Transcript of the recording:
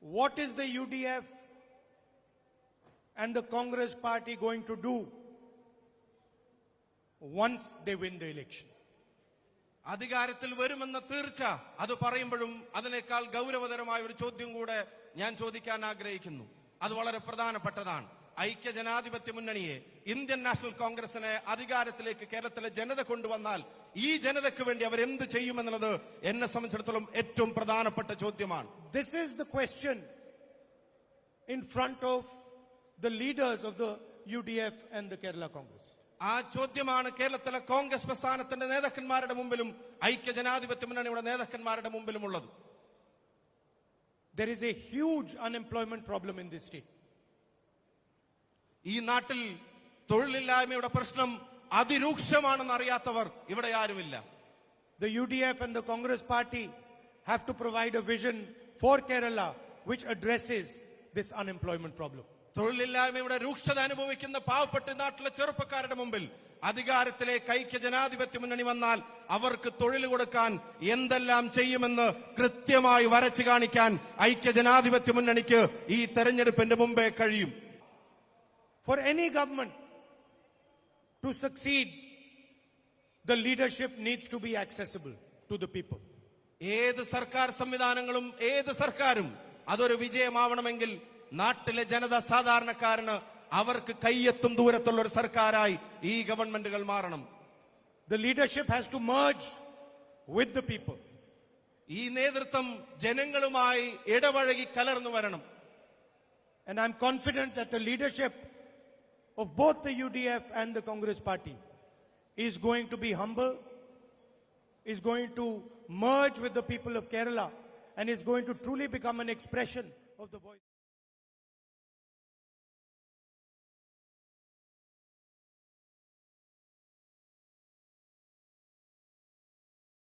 What is the UDF and the Congress party going to do once they win the election? അധികാരത്തിൽ വരുമെന്ന തീർച്ച അത് പറയുമ്പോഴും അതിനേക്കാൾ ഗൗരവതരമായ ഒരു ചോദ്യം കൂടെ ഞാൻ ചോദിക്കാൻ ആഗ്രഹിക്കുന്നു. അത് വളരെ പ്രധാനപ്പെട്ടതാണ്. ഐക്യ ജനാധിപത്യ മുന്നണിയെ, ഇന്ത്യൻ നാഷണൽ കോൺഗ്രസിനെ അധികാരത്തിലേക്ക് കേരളത്തിലെ ജനത കൊണ്ടുവന്നാൽ ഈ ജനതയ്ക്ക് വേണ്ടി അവർ എന്ത് ചെയ്യുമെന്നുള്ളത് എന്നെ സംബന്ധിച്ചിടത്തോളം ഏറ്റവും പ്രധാനപ്പെട്ട ചോദ്യമാണ്. This is the question in front of the leaders of the UDF and the Kerala Congress. ആ ചോദ്യമാണ് കേരളത്തിലെ കോൺഗ്രസ് പ്രസ്ഥാനത്തിന്റെ നേതാക്കന്മാരുടെ മുമ്പിലും ഐക്യ ജനാധിപത്യ മുന്നണിയുടെ നേതാക്കന്മാരുടെ മുമ്പിലും ഉള്ളത്. There is a huge unemployment problem in this state. ഈ നാട്ടിൽ തൊഴിലില്ലായ്മയുടെ പ്രശ്നം അതിരൂക്ഷമാണെന്ന് അറിയാത്തവർ ഇവിടെ ആരുമില്ല. The UDF and the Congress party have to provide a vision for Kerala which addresses this unemployment problem. തൊഴിലില്ലായ്മയുടെ രൂക്ഷത അനുഭവിക്കുന്ന പാവപ്പെട്ട നാട്ടിലെ ചെറുപ്പക്കാരുടെ മുമ്പിൽ അധികാരത്തിലേക്ക് ഐക്യ ജനാധിപത്യ മുന്നണി വന്നാൽ അവർക്ക് തൊഴിൽ കൊടുക്കാൻ എന്തെല്ലാം ചെയ്യുമെന്ന് കൃത്യമായി വരച്ചു കാണിക്കാൻ ഐക്യ ജനാധിപത്യ മുന്നണിക്ക് ഈ തെരഞ്ഞെടുപ്പിന്റെ മുമ്പേ കഴിയും. For any government to succeed, the leadership needs to be accessible to the people. ഏത് സർക്കാർ സംവിധാനങ്ങളും ഏത് സർക്കാരും അതൊരു വിജയമാവണമെങ്കിൽ നാട്ടിലെ ജനത, സാധാരണക്കാരന് അവർക്ക് കയ്യെത്തും ദൂരത്തുള്ള ഒരു സർക്കാരായി ഈ ഗവൺമെന്റുകൾ മാറണം. The leadership has to merge with the people. ഈ നേതൃത്വം ജനങ്ങളുമായി ഇടപഴകി കലർന്നു വരണം. And I'm confident that the leadership of both the UDF and the Congress party is going to be humble, is going to merge with the people of Kerala, and is going to truly become an expression of the voice.